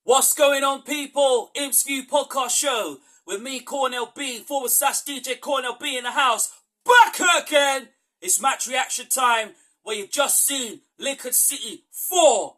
What's going on, people? Imps View podcast show with me, Cornell B, / DJ Cornell B in the house. Back again! It's match reaction time where you've just seen Lincoln City 4,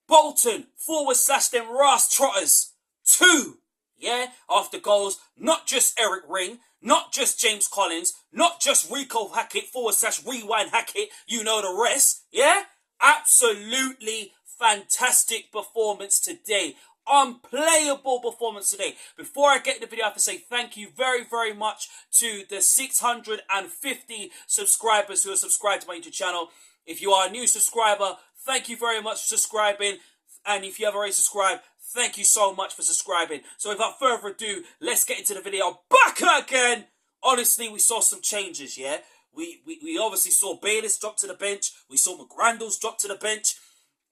Bolton / them Ras Trotters 2. Yeah, after goals, not just Eric Ring, not just James Collins, not just Reecooooooooooo / Rewind Hackett, you know the rest. Yeah, absolutely fantastic performance today. Unplayable performance today. Before I get the video, I have to say thank you very, very much to the 650 subscribers who are subscribed to my YouTube channel. If you are a new subscriber, thank you very much for subscribing. And if you have already subscribed, thank you so much for subscribing. So without further ado, let's get into the video. Back again! Honestly, we saw some changes, yeah? We obviously saw Bayliss drop to the bench. We saw McGrandles drop to the bench.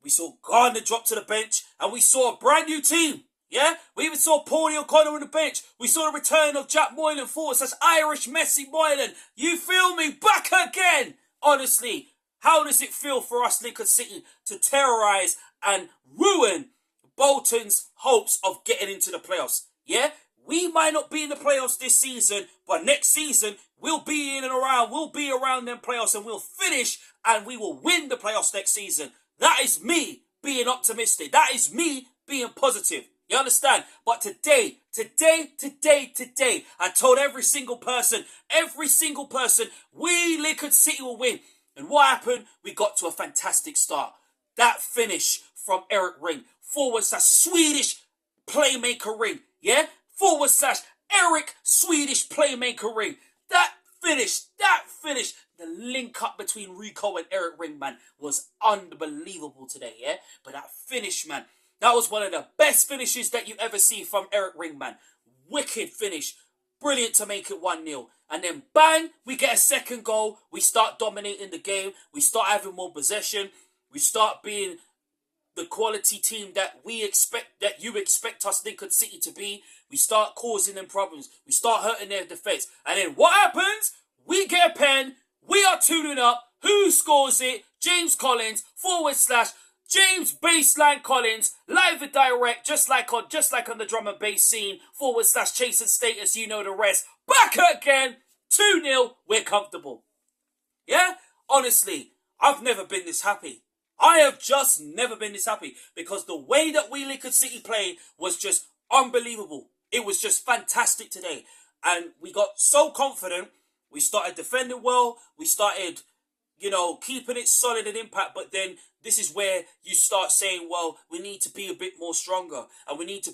We saw Gardner drop to the bench. And we saw a brand new team. Yeah? We even saw Paulie O'Connor on the bench. We saw the return of Jack Moylan / Irish Messi Moylan. You feel me? Back again! Honestly, how does it feel for us, Lincoln City, to terrorise and ruin Bolton's hopes of getting into the playoffs? Yeah? We might not be in the playoffs this season, but next season, we'll be in and around. We'll be around them playoffs and we'll finish and we will win the playoffs next season. That is me being optimistic. That is me being positive. You understand? But today, I told every single person, we Lincoln City will win. And what happened? We got to a fantastic start. That finish from Eric Ring, / Swedish playmaker Ring. Yeah? / Eric Swedish playmaker Ring. That finish, the link up between Rico and Eric Ring, man, was unbelievable today, yeah? But that finish, man, that was one of the best finishes that you ever see from Eric Ring, man. Wicked finish. Brilliant to make it 1-0. And then bang, we get a second goal. We start dominating the game. We start having more possession. We start being the quality team that you expect us, Lincoln City, to be. We start causing them problems. We start hurting their defense. And then what happens? We get a pen. We are 2-0 up. Who scores it? James Collins / James Baseline Collins, live and direct, just like on the drum and bass scene, / Chase and Status, you know the rest. Back again, 2-0, we're comfortable. Yeah? Honestly, I've never been this happy. I have just never been this happy because the way that we Lincoln City played was just unbelievable. It was just fantastic today. And we got so confident. We started defending well. We started, keeping it solid and impact. But then this is where you start saying, well, we need to be a bit more stronger. And we need to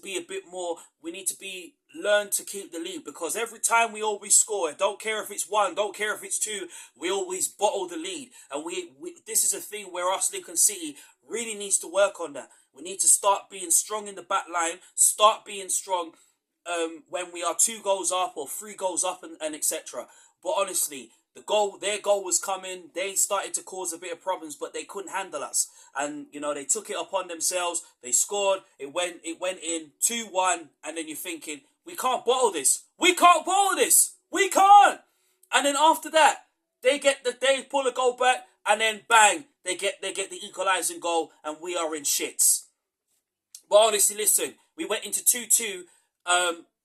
learn to keep the lead. Because every time we always score, don't care if it's 1, don't care if it's 2, we always bottle the lead. And this is a thing where us, Lincoln City, really needs to work on that. We need to start being strong in the back line. Start being strong when we are 2 goals up or 3 goals up and etc. But honestly, their goal was coming. They started to cause a bit of problems, but they couldn't handle us. And, they took it upon themselves. They scored. It went in 2-1. And then you're thinking, we can't bottle this. We can't bottle this. We can't. And then after that, they pull a goal back. And then bang, they get the equalising goal. And we are in shits. But honestly, listen, we went into 2-2,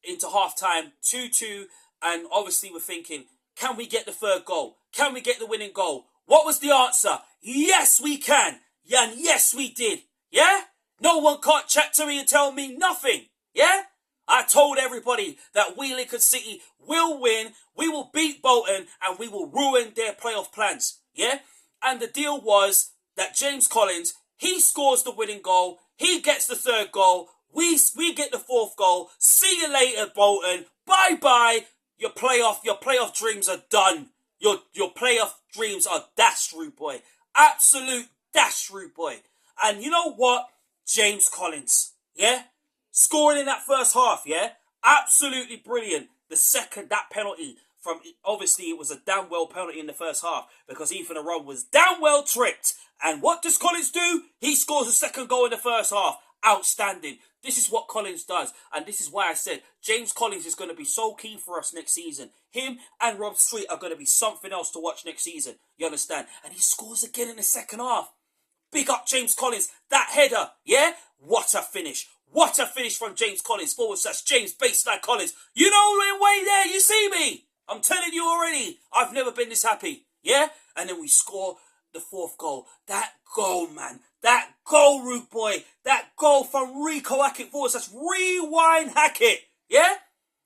into half-time, 2-2. And obviously we're thinking, can we get the third goal? Can we get the winning goal? What was the answer? Yes, we can. Yeah, and yes, we did. Yeah? No one can't chat to me and tell me nothing. Yeah? I told everybody that we Lincoln City will win, we will beat Bolton, and we will ruin their playoff plans. Yeah? And the deal was that James Collins, he scores the winning goal, he gets the third goal, we get the 4th goal. See you later, Bolton. Bye-bye. Your playoff dreams are done. Your playoff dreams are dashed, rude boy. Absolute dash, rude boy. And you know what? James Collins, yeah? Scoring in that first half, yeah? Absolutely brilliant. The second, that penalty obviously it was a damn well penalty in the first half because Ethan Aron was damn well tricked. And what does Collins do? He scores a second goal in the first half. Outstanding. This is what Collins does. And this is why I said James Collins is going to be so key for us next season. Him and Rob Street are going to be something else to watch next season. You understand? And he scores again in the second half. Big up James Collins. That header, yeah? What a finish. What a finish from James Collins, / James Baseline Collins. You know we're way there, you see me. I'm telling you already, I've never been this happy. Yeah? And then we score the 4th goal. That goal, man. That goal, Root Boy. That goal from Reecooooooooooo / Rewind Hackett. Yeah?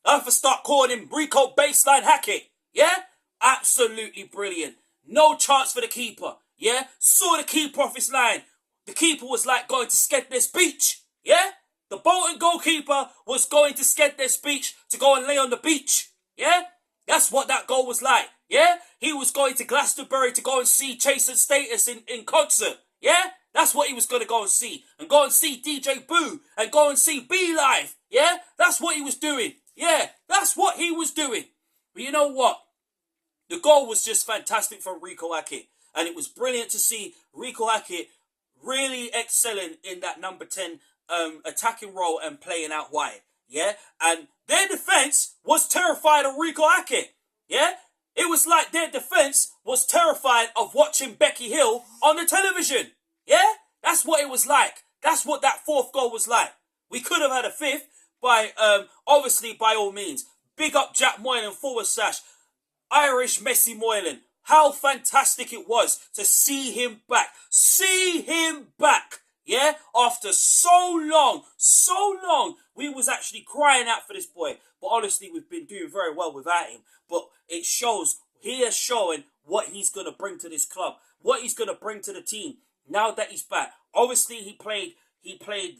I have to start calling him Reeco Baseline Hackett. Yeah? Absolutely brilliant. No chance for the keeper. Yeah? Saw the keeper off his line. The keeper was like going to Skedness Beach. Yeah? The Bolton goalkeeper was going to Skedness Beach to go and lay on the beach. Yeah? That's what that goal was like. Yeah? He was going to Glastonbury to go and see Chase and Status in concert. Yeah? That's what he was going to go and see. And go and see DJ Boo. And go and see B Live. Yeah? That's what he was doing. Yeah? That's what he was doing. But you know what? The goal was just fantastic from Reecooooooooooo. And it was brilliant to see Reecooooooooooo really excelling in that number 10 attacking role and playing out wide. Yeah? And their defence was terrified of Reecooooooooooo. Yeah? It was like their defence was terrified of watching Becky Hill on the television. Yeah? That's what it was like. That's what that 4th goal was like. We could have had a 5th by, obviously, by all means. Big up Jack Moylan / Irish Messi Moylan. How fantastic it was to see him back. See him back. Yeah? After so long, we was actually crying out for this boy. But honestly, we've been doing very well without him. But it shows, he is showing what he's going to bring to this club. What he's going to bring to the team now that he's back. Obviously, he played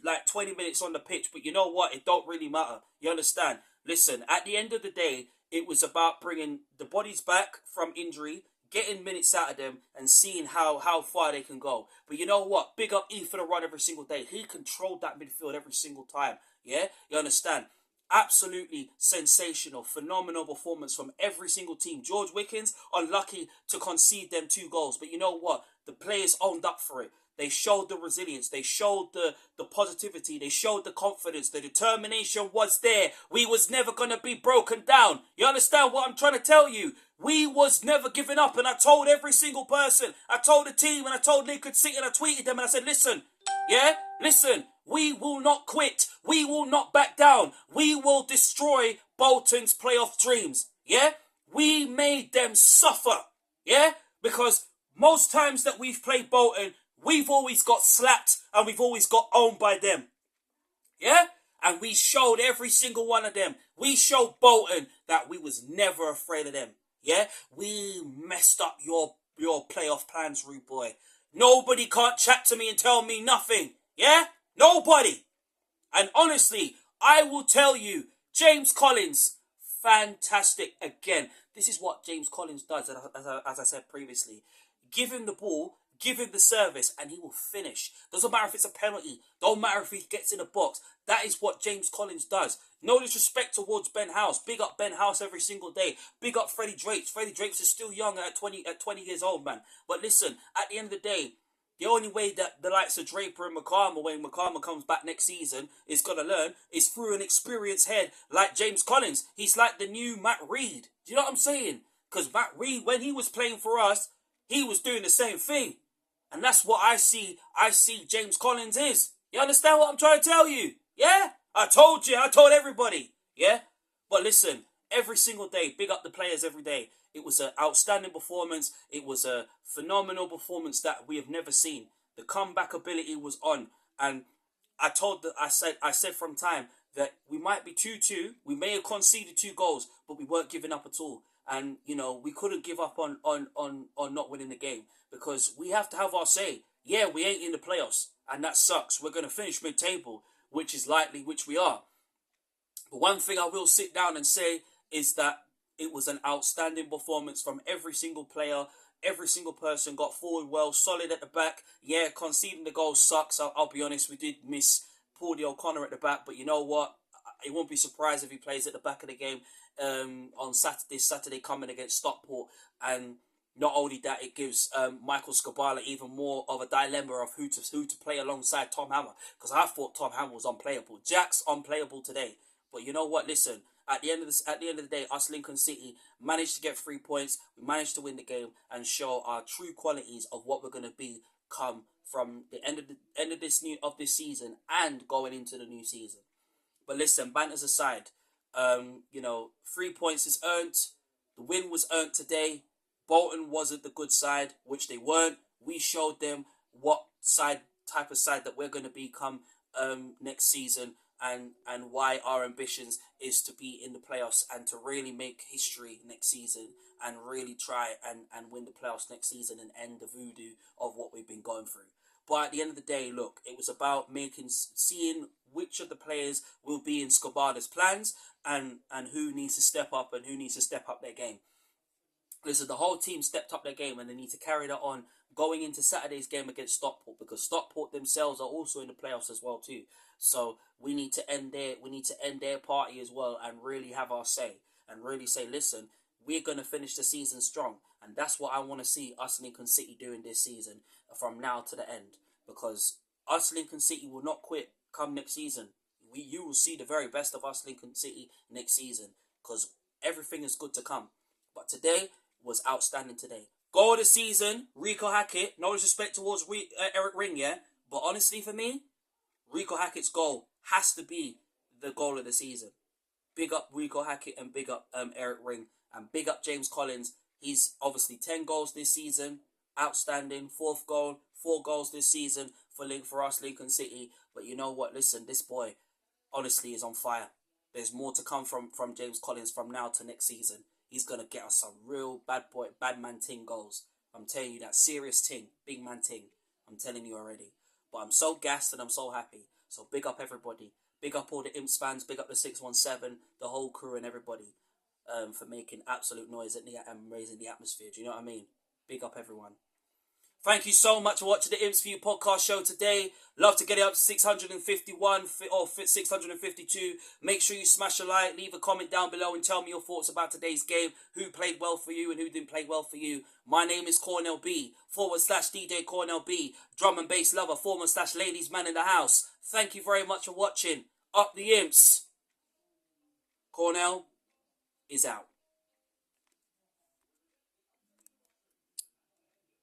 like 20 minutes on the pitch. But you know what? It don't really matter. You understand? Listen, at the end of the day, it was about bringing the bodies back from injury, getting minutes out of them and seeing how far they can go. But you know what? Big up E for the run every single day. He controlled that midfield every single time. Yeah? You understand? Absolutely sensational, phenomenal performance from every single team. George Wickens, unlucky to concede them 2 goals. But you know what? The players owned up for it. They showed the resilience. They showed the positivity. They showed the confidence. The determination was there. We was never going to be broken down. You understand what I'm trying to tell you? We was never giving up. And I told every single person. I told the team and I told Lincoln City and I tweeted them and I said, listen, yeah, listen, we will not quit. We will not back down. We will destroy Bolton's playoff dreams. Yeah, we made them suffer. Yeah, because most times that we've played Bolton, we've always got slapped and we've always got owned by them. Yeah? And we showed every single one of them. We showed Bolton that we was never afraid of them. Yeah? We messed up your playoff plans, Rude Boy. Nobody can't chat to me and tell me nothing. Yeah? Nobody. And honestly, I will tell you, James Collins, fantastic again. This is what James Collins does, as I said previously. Give him the ball, give him the service, and he will finish. Doesn't matter if it's a penalty. Don't matter if he gets in the box. That is what James Collins does. No disrespect towards Ben House. Big up Ben House every single day. Big up Freddie Drapes. Freddie Drapes is still young at 20 years old, man. But listen, at the end of the day, the only way that the likes of Draper and McCarmer, when McCarmer comes back next season, is going to learn is through an experienced head like James Collins. He's like the new Matt Reed. Do you know what I'm saying? Because Matt Reed, when he was playing for us, he was doing the same thing. And that's what I see James Collins is. You understand what I'm trying to tell you? Yeah? I told you. I told everybody. Yeah? But listen, every single day, big up the players every day. It was an outstanding performance. It was a phenomenal performance that we have never seen. The comeback ability was on. And I said from time that we might be 2-2. We may have conceded 2 goals, but we weren't giving up at all. And, you know, we couldn't give up on not winning the game because we have to have our say. Yeah, we ain't in the playoffs, and that sucks. We're going to finish mid-table, which is likely, which we are. But one thing I will sit down and say is that it was an outstanding performance from every single player. Every single person got forward well, solid at the back. Yeah, conceding the goal sucks. I'll be honest, we did miss Paudie O'Connor at the back, but you know what? It won't be surprised if he plays at the back of the game on Saturday coming against Stockport. And not only that, it gives Michael Scabala even more of a dilemma of who to play alongside Tom Hammer, because I thought Tom Hammer was unplayable. Jack's unplayable today, but you know what? Listen, at the end of the day, us Lincoln City managed to get 3 points. We managed to win the game and show our true qualities of what we're going to be come from the end of this season and going into the new season. But listen, banters aside, 3 points is earned. The win was earned today. Bolton wasn't the good side, which they weren't. We showed them what type of side that we're going to become next season, and why our ambitions is to be in the playoffs and to really make history next season and really try and win the playoffs next season and end the voodoo of what we've been going through. But at the end of the day, look, it was about seeing which of the players will be in Scabada's plans and who needs to step up and who needs to step up their game. Listen, the whole team stepped up their game and they need to carry that on going into Saturday's game against Stockport, because Stockport themselves are also in the playoffs as well too. So we need to end their party as well and really have our say and really say, listen, we're going to finish the season strong. And that's what I want to see us Lincoln City doing this season from now to the end, because us Lincoln City will not quit come next season. You will see the very best of us Lincoln City next season, because everything is good to come. But today was outstanding today. Goal of the season, Rico Hackett. No disrespect towards Eric Ring, yeah? But honestly for me, Rico Hackett's goal has to be the goal of the season. Big up Rico Hackett and big up Eric Ring. And big up James Collins. He's obviously 10 goals this season. Outstanding. 4th goal. 4 goals this season for us Lincoln City. But you know what? Listen, this boy honestly is on fire. There's more to come from James Collins from now to next season. He's going to get us some real bad man ting goals. I'm telling you that. Serious ting. Big man ting. I'm telling you already. But I'm so gassed and I'm so happy. So big up everybody. Big up all the Imps fans. Big up the 617. The whole crew and everybody. For making absolute noise and raising the atmosphere. Do you know what I mean? Big up everyone. Thank you so much for watching the Imps View podcast show today. Love to get it up to 651 or 652. Make sure you smash a like, leave a comment down below and tell me your thoughts about today's game. Who played well for you and who didn't play well for you. My name is Cornell B, /DJ Cornell B, drum and bass lover, / ladies man in the house. Thank you very much for watching. Up the Imps. Cornell is out.